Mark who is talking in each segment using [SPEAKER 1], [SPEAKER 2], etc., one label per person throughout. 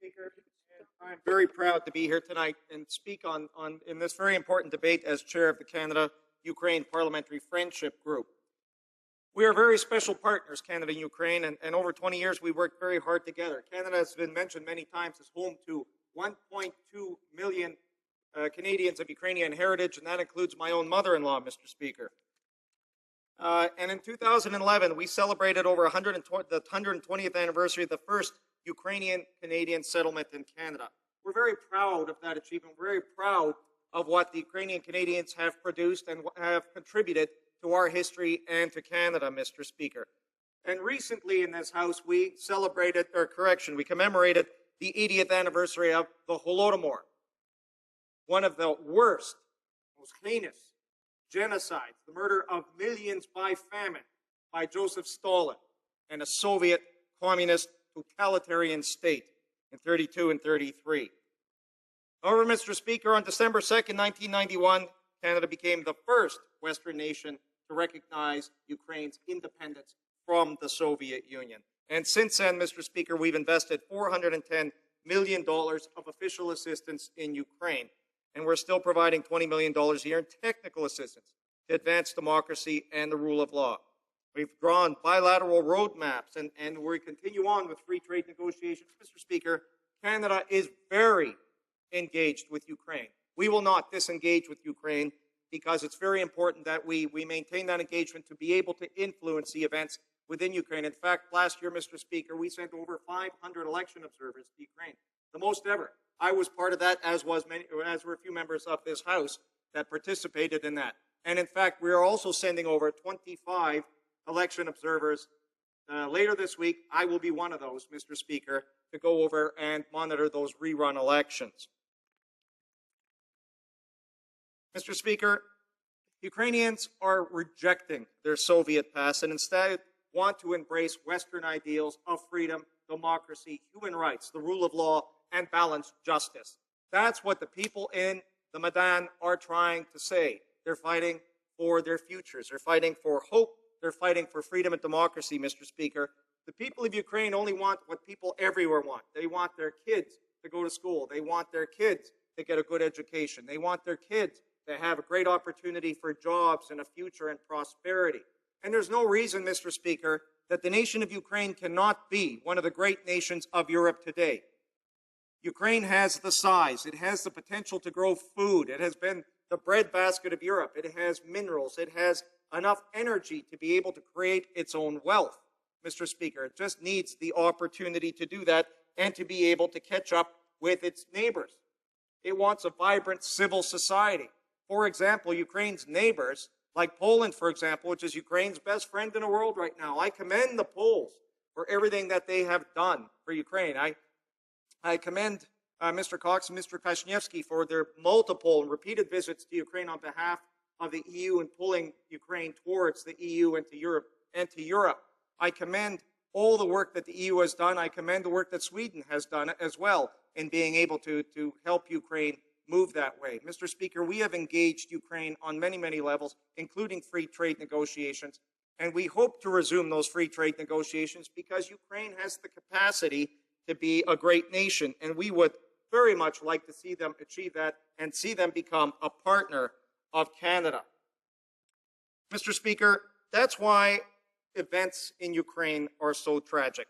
[SPEAKER 1] Speaker. I'm very proud to be here tonight and speak in this very important debate as chair of the Canada-Ukraine Parliamentary Friendship Group. We are very special partners, Canada and Ukraine, and over 20 years we worked very hard together. Canada has been mentioned many times as home to 1.2 million Canadians of Ukrainian heritage, and that includes my own mother-in-law, Mr. Speaker. And in 2011, we celebrated over the 120th anniversary of the first Ukrainian-Canadian settlement in Canada. We're very proud of that achievement. We're very proud of what the Ukrainian Canadians have produced and have contributed to our history and to Canada, Mr. Speaker. And recently in this House, we commemorated the 80th anniversary of the Holodomor, one of the worst, most heinous genocides, the murder of millions by famine by Joseph Stalin and a Soviet communist totalitarian state in 32 and 33. However, Mr. Speaker, on December 2nd, 1991, Canada became the first Western nation to recognize Ukraine's independence from the Soviet Union. And since then, Mr. Speaker, we've invested $410 million of official assistance in Ukraine. And we're still providing $20 million a year in technical assistance to advance democracy and the rule of law. We've drawn bilateral roadmaps, and we continue on with free trade negotiations. Mr. Speaker, Canada is very engaged with Ukraine. We will not disengage with Ukraine because it's very important that we maintain that engagement to be able to influence the events within Ukraine. In fact, last year, Mr. Speaker, we sent over 500 election observers to Ukraine, the most ever. I was part of that, as were a few members of this House that participated in that. And in fact, we are also sending over 25 election observers later this week. I will be one of those, Mr. Speaker, to go over and monitor those rerun elections. Mr. Speaker, Ukrainians are rejecting their Soviet past and instead want to embrace Western ideals of freedom, democracy, human rights, the rule of law, and balanced justice. That's what the people in the Maidan are trying to say. They're fighting for their futures. They're fighting for hope. They're fighting for freedom and democracy, Mr. Speaker. The people of Ukraine only want what people everywhere want. They want their kids to go to school. They want their kids to get a good education. They want their kids to have a great opportunity for jobs and a future and prosperity. And there's no reason, Mr. Speaker, that the nation of Ukraine cannot be one of the great nations of Europe today. Ukraine has the size. It has the potential to grow food. It has been the breadbasket of Europe. It has minerals. It has enough energy to be able to create its own wealth, Mr. Speaker. It just needs the opportunity to do that and to be able to catch up with its neighbors. It wants a vibrant civil society. For example, Ukraine's neighbors, like Poland, for example, which is Ukraine's best friend in the world right now. I commend the Poles for everything that they have done for Ukraine. I commend Mr. Cox and Mr. Kwasniewski for their multiple and repeated visits to Ukraine on behalf of the EU and pulling Ukraine towards the EU and to Europe. I commend all the work that the EU has done. I commend the work that Sweden has done as well in being able to help Ukraine move that way. Mr. Speaker, we have engaged Ukraine on many, many levels, including free trade negotiations, and we hope to resume those free trade negotiations because Ukraine has the capacity to be a great nation, and we would very much like to see them achieve that and see them become a partner of Canada. Mr. Speaker, that's why events in Ukraine are so tragic.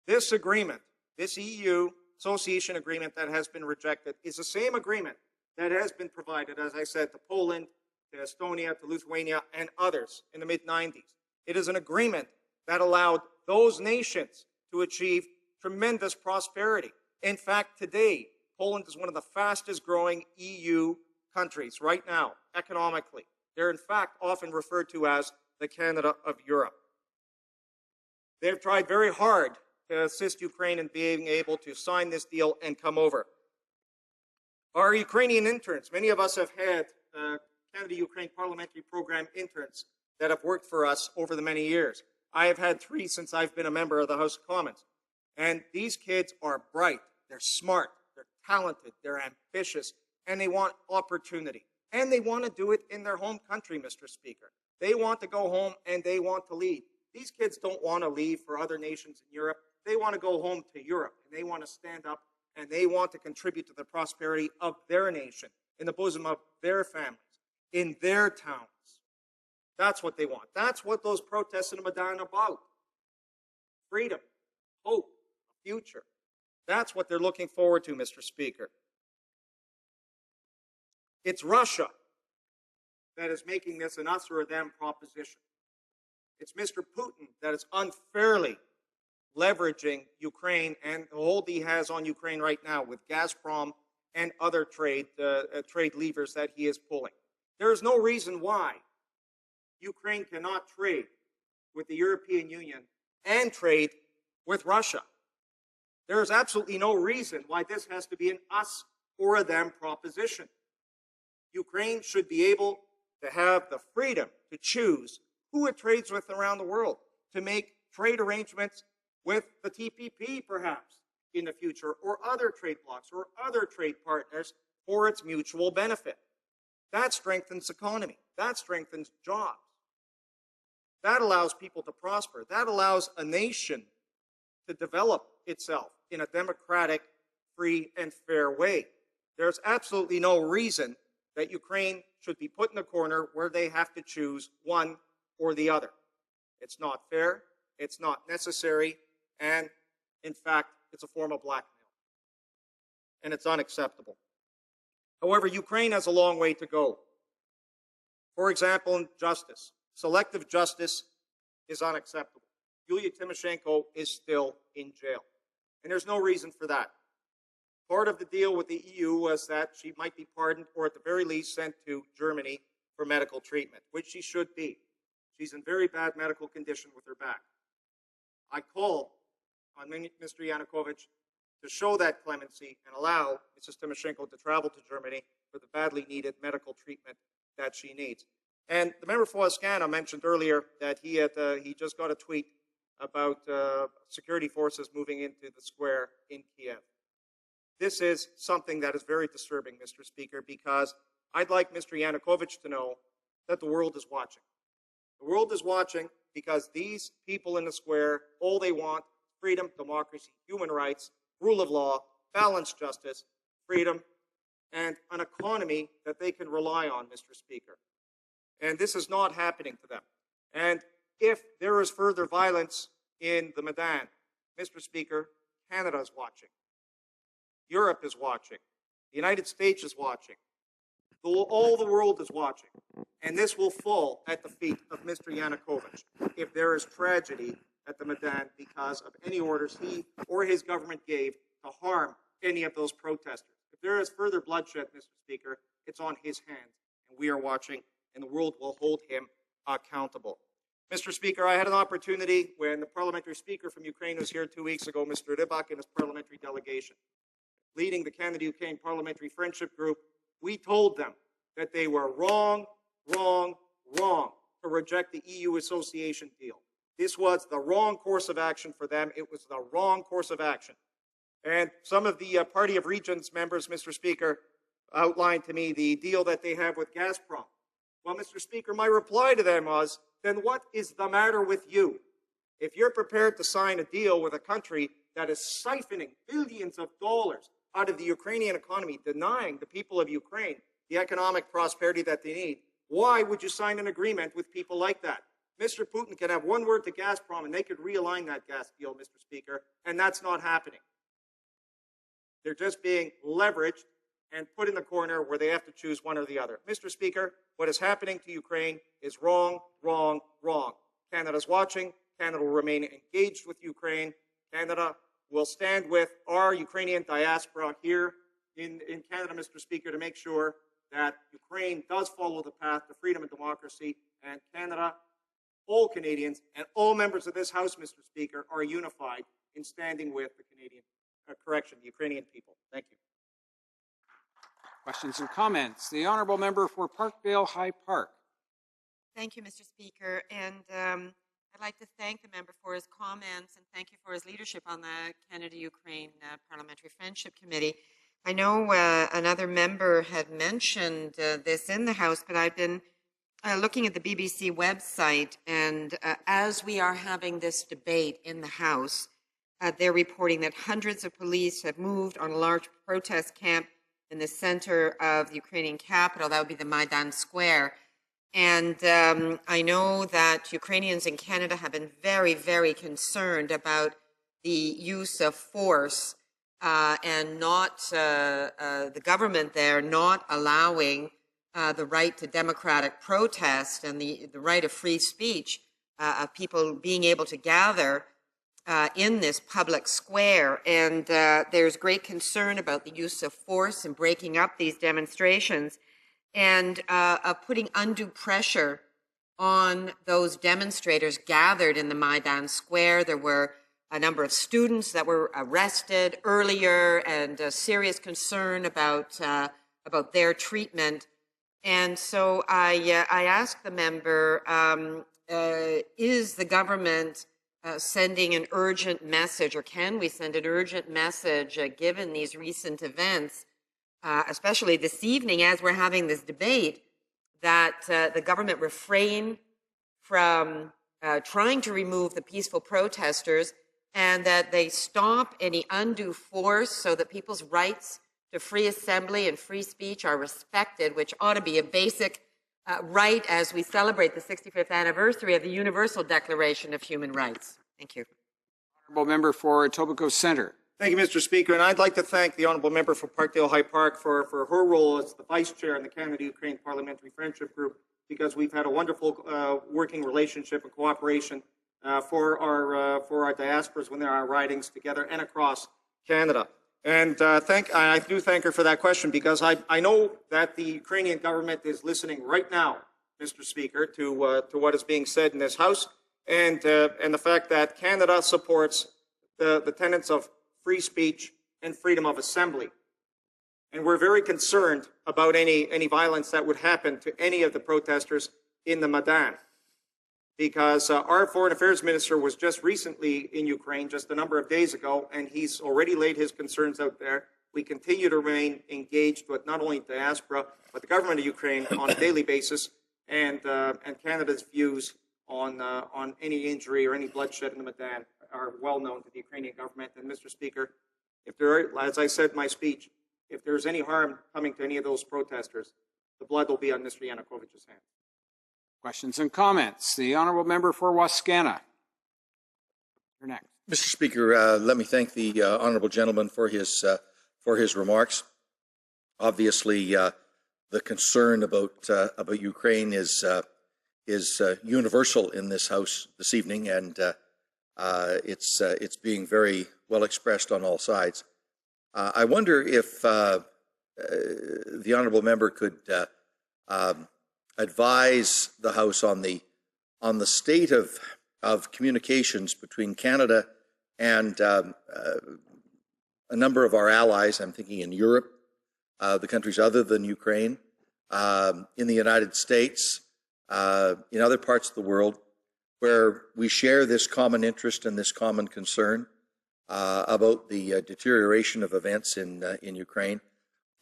[SPEAKER 1] This agreement, this EU association agreement that has been rejected, is the same agreement that has been provided, as I said, to Poland, to Estonia, to Lithuania, and others in the mid-90s. It is an agreement that allowed those nations to achieve tremendous prosperity. In fact, today, Poland is one of the fastest growing EU countries right now, economically. They're in fact often referred to as the Canada of Europe. They've tried very hard to assist Ukraine in being able to sign this deal and come over. Our Ukrainian interns, many of us have had Canada-Ukraine Parliamentary Program interns that have worked for us over the many years. I have had 3 since I've been a member of the House of Commons. And these kids are bright, they're smart, they're talented, they're ambitious, and they want opportunity. And they want to do it in their home country, Mr. Speaker. They want to go home and they want to lead. These kids don't want to leave for other nations in Europe. they want to go home to Europe, and they want to stand up, and they want to contribute to the prosperity of their nation, in the bosom of their families, in their towns. That's what they want. That's what those protests in the Maidan are about. Freedom, hope, future. That's what they're looking forward to, Mr. Speaker. It's Russia that is making this an us or them proposition. It's Mr. Putin that is unfairly leveraging Ukraine and the hold he has on Ukraine right now with Gazprom and other trade levers that he is pulling. There is no reason why Ukraine cannot trade with the European Union and trade with Russia. There is absolutely no reason why this has to be an us or a them proposition. Ukraine should be able to have the freedom to choose who it trades with around the world, to make trade arrangements with the TPP, perhaps, in the future, or other trade blocs, or other trade partners for its mutual benefit. That strengthens the economy. That strengthens jobs. That allows people to prosper. That allows a nation to develop itself in a democratic, free, and fair way. There's absolutely no reason that Ukraine should be put in a corner where they have to choose one or the other. It's not fair, it's not necessary, and in fact, it's a form of blackmail. And it's unacceptable. However, Ukraine has a long way to go. For example, in justice. Selective justice is unacceptable. Yulia Tymoshenko is still in jail. And there's no reason for that. Part of the deal with the EU was that she might be pardoned or at the very least sent to Germany for medical treatment, which she should be. She's in very bad medical condition with her back. I call on Mr. Yanukovych to show that clemency and allow Mrs. Tymoshenko to travel to Germany for the badly needed medical treatment that she needs. And the member for Oscana mentioned earlier that he just got a tweet about security forces moving into the square in Kiev. This is something that is very disturbing, Mr. Speaker, because I'd like Mr. Yanukovych to know that the world is watching. The world is watching because these people in the square, all they want, freedom, democracy, human rights, rule of law, balanced justice, freedom, and an economy that they can rely on, Mr. Speaker. And this is not happening to them. And if there is further violence in the Maidan, Mr. Speaker, Canada is watching. Europe is watching. The United States is watching. All the world is watching. And this will fall at the feet of Mr. Yanukovych if there is tragedy at the Maidan because of any orders he or his government gave to harm any of those protesters. If there is further bloodshed, Mr. Speaker, it's on his hands. And we are watching, and the world will hold him accountable. Mr. Speaker, I had an opportunity when the parliamentary speaker from Ukraine was here 2 weeks ago, Mr. Rybak, and his parliamentary delegation. Leading the Canada-Ukraine Parliamentary Friendship Group, we told them that they were wrong to reject the EU association deal. This was the wrong course of action for them. It was the wrong course of action. And some of the Party of Regions members, Mr. Speaker, outlined to me the deal that they have with Gazprom. Well, Mr. Speaker, my reply to them was, then what is the matter with you? If you're prepared to sign a deal with a country that is siphoning billions of dollars out of the Ukrainian economy, denying the people of Ukraine the economic prosperity that they need, why would you sign an agreement with people like that? Mr. Putin can have one word to Gazprom and they could realign that gas deal, Mr. Speaker, and that's not happening. They're just being leveraged and put in the corner where they have to choose one or the other. Mr. Speaker, what is happening to Ukraine is wrong. Canada's watching. Canada will remain engaged with Ukraine. Canada will stand with our Ukrainian diaspora here in Canada, Mr. Speaker, to make sure that Ukraine does follow the path to freedom and democracy, and Canada, all Canadians, and all members of this House, Mr. Speaker, are unified in standing with the the Ukrainian people. Thank you.
[SPEAKER 2] Questions and comments? The Honourable Member for Parkvale High Park.
[SPEAKER 3] Thank you, Mr. Speaker. And I'd like to thank the member for his comments and thank you for his leadership on the Canada-Ukraine Parliamentary Friendship Committee. I know another member had mentioned this in the House, but I've been looking at the BBC website, and as we are having this debate in the House, they're reporting that hundreds of police have moved on a large protest camp in the center of the Ukrainian capital. That would be the Maidan Square. And I know that Ukrainians in Canada have been very, very concerned about the use of force and not the government there not allowing the right to democratic protest and the right of free speech of people being able to gather in this public square. And there's great concern about the use of force and breaking up these demonstrations and putting undue pressure on those demonstrators gathered in the Maidan Square. There were a number of students that were arrested earlier, and serious concern about their treatment. And so I asked the member, is the government sending an urgent message, or can we send an urgent message given these recent events, especially this evening as we're having this debate, that the government refrain from trying to remove the peaceful protesters and that they stop any undue force so that people's rights to free assembly and free speech are respected, which ought to be a basic right as we celebrate the 65th anniversary of the Universal Declaration of Human Rights. Thank you.
[SPEAKER 2] Honourable member for Etobicoke Centre.
[SPEAKER 1] Thank you, Mr. Speaker. And I'd like to thank the honourable member for Parkdale High Park for her role as the vice chair in the Canada-Ukraine Parliamentary Friendship Group, because we've had a wonderful working relationship and cooperation for our diasporas when there are ridings together and across Canada. And I do thank her for that question, because I know that the Ukrainian government is listening right now, Mr. Speaker, to what is being said in this House, and the fact that Canada supports the tenets of free speech and freedom of assembly. And we're very concerned about any violence that would happen to any of the protesters in the Maidan, because our Foreign Affairs Minister was just recently in Ukraine, just a number of days ago, and he's already laid his concerns out there. We continue to remain engaged with not only diaspora, but the government of Ukraine on a daily basis, and Canada's views on any injury or any bloodshed in the Maidan are well known to the Ukrainian government. And Mr. Speaker, if there are, as I said in my speech, if there's any harm coming to any of those protesters, the blood will be on Mr. Yanukovych's hands.
[SPEAKER 2] Questions and comments. The honourable member for Wascana. You're next.
[SPEAKER 4] Mr. Speaker, let me thank the honourable gentleman for his remarks. Obviously, the concern about Ukraine is universal in this House this evening, and it's being very well expressed on all sides. I wonder if the honourable member could advise the House on the state of communications between Canada and a number of our allies. I'm thinking in Europe, the countries other than Ukraine, in the United States, in other parts of the world, where we share this common interest and this common concern about the deterioration of events in Ukraine.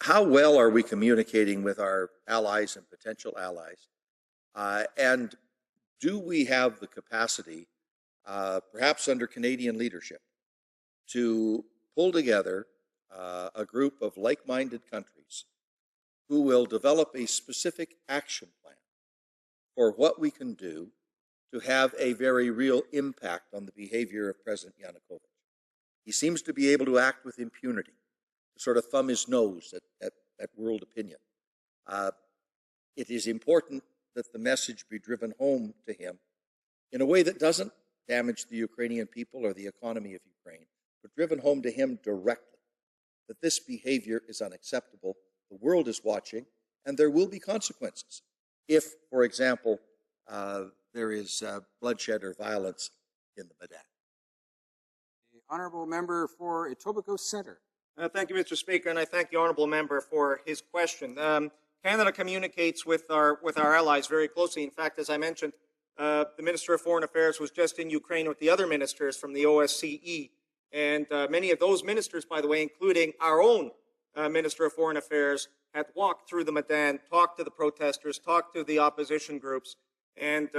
[SPEAKER 4] How well are we communicating with our allies and potential allies? And do we have the capacity, perhaps under Canadian leadership, to pull together a group of like-minded countries who will develop a specific action plan for what we can do to have a very real impact on the behavior of President Yanukovych? He seems to be able to act with impunity, to sort of thumb his nose at world opinion. It is important that the message be driven home to him in a way that doesn't damage the Ukrainian people or the economy of Ukraine, but driven home to him directly, that this behavior is unacceptable, the world is watching, and there will be consequences if, for example, there is bloodshed or violence in the Maidan.
[SPEAKER 2] The honourable member for Etobicoke Centre.
[SPEAKER 1] Thank you, Mr. Speaker, and I thank the honourable member for his question. Canada communicates with our allies very closely. In fact, as I mentioned, the Minister of Foreign Affairs was just in Ukraine with the other ministers from the OSCE, and many of those ministers, by the way, including our own Minister of Foreign Affairs, had walked through the Maidan, talked to the protesters, talked to the opposition groups, and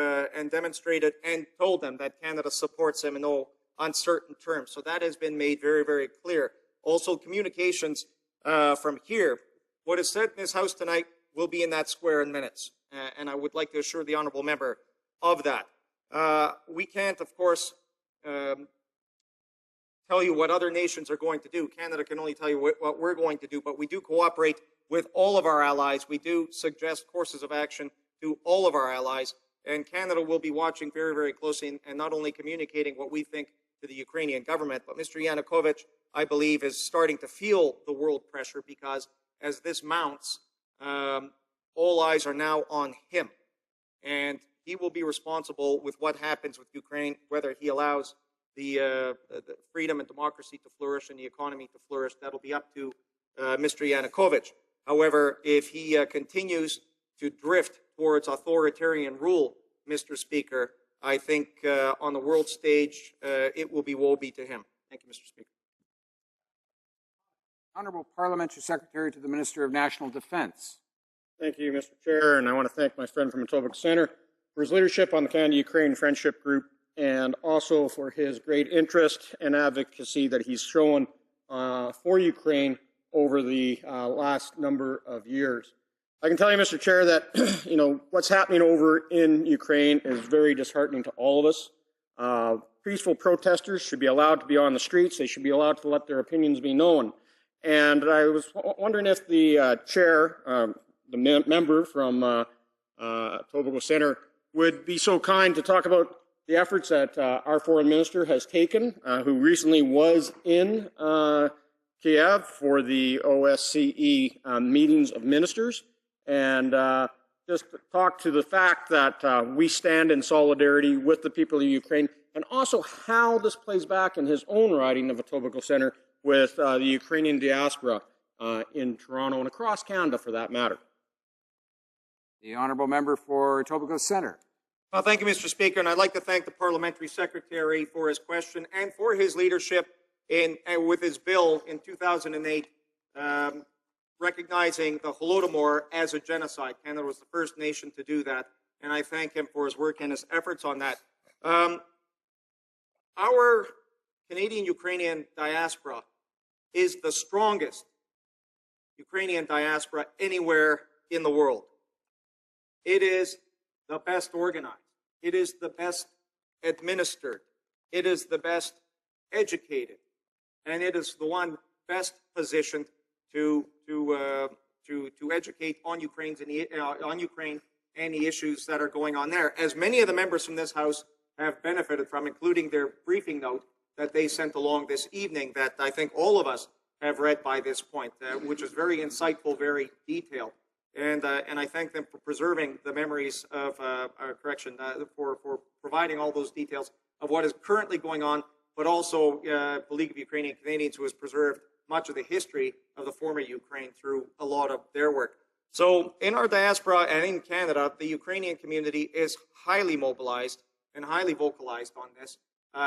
[SPEAKER 1] demonstrated and told them that Canada supports them in all on certain terms. So that has been made very, very clear. Also, communications from here. What is said in this House tonight will be in that square in minutes. And I would like to assure the honourable member of that. We can't, of course, tell you what other nations are going to do. Canada can only tell you what we're going to do, but we do cooperate with all of our allies. We do suggest courses of action to all of our allies, and Canada will be watching very, very closely and not only communicating what we think to the Ukrainian government, but Mr. Yanukovych, I believe, is starting to feel the world pressure because as this mounts, all eyes are now on him, and he will be responsible with what happens with Ukraine, whether he allows the freedom and democracy to flourish and the economy to flourish. That'll be up to Mr. Yanukovych. However, if he continues to drift towards authoritarian rule, Mr. Speaker, I think on the world stage, it will be woe be to him. Thank you, Mr. Speaker.
[SPEAKER 2] Honourable Parliamentary Secretary to the Minister of National Defence.
[SPEAKER 5] Thank you, Mr. Chair, and I want to thank my friend from Etobicoke Centre for his leadership on the Canada-Ukraine Friendship Group and also for his great interest and advocacy that he's shown for Ukraine over the last number of years. I can tell you, Mr. Chair, that what's happening over in Ukraine is very disheartening to all of us. Peaceful protesters should be allowed to be on the streets. They should be allowed to let their opinions be known. And I was wondering if the chair, the member from Etobicoke Centre, would be so kind to talk about the efforts that our foreign minister has taken, who recently was in Kiev for the OSCE meetings of ministers, and just talk to the fact that we stand in solidarity with the people of Ukraine, and also how this plays back in his own riding of Etobicoke Centre with the Ukrainian diaspora in Toronto and across Canada for that matter.
[SPEAKER 2] The honourable member for Etobicoke Centre.
[SPEAKER 1] Well, thank you, Mr. Speaker, and I'd like to thank the Parliamentary Secretary for his question and for his leadership with his bill in 2008, recognizing the Holodomor as a genocide. Canada was the first nation to do that, and I thank him for his work and his efforts on that. Our Canadian-Ukrainian diaspora is the strongest Ukrainian diaspora anywhere in the world. It is the best organized. It is the best administered. It is the best educated, and it is the one best positioned to educate on Ukraine and the issues that are going on there. As many of the members from this House have benefited from, including their briefing note that they sent along this evening, that I think all of us have read by this point, which is very insightful, very detailed. And I thank them for preserving the memories of, for providing all those details of what is currently going on, but also the League of Ukrainian Canadians, who has preserved much of the history of the former Ukraine through a lot of their work. So in our diaspora and in Canada, the Ukrainian community is highly mobilized and highly vocalized on this.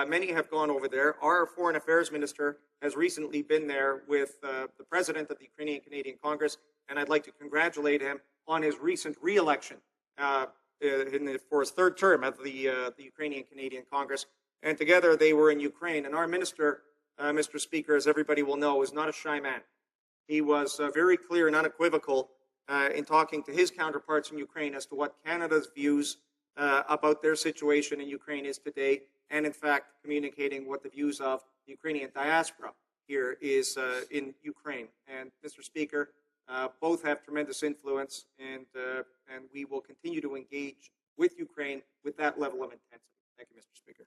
[SPEAKER 1] Many have gone over there. Our Foreign Affairs Minister has recently been there with the President of the Ukrainian Canadian Congress, and I'd like to congratulate him on his recent re-election for his third term at the Ukrainian Canadian Congress. And together they were in Ukraine. And our minister, Mr. Speaker, as everybody will know, is not a shy man. He was very clear and unequivocal in talking to his counterparts in Ukraine as to what Canada's views about their situation in Ukraine is today, and in fact communicating what the views of the Ukrainian diaspora here is in Ukraine. And Mr. Speaker, both have tremendous influence, and we will continue to engage with Ukraine with that level of intensity. Thank you, Mr. Speaker.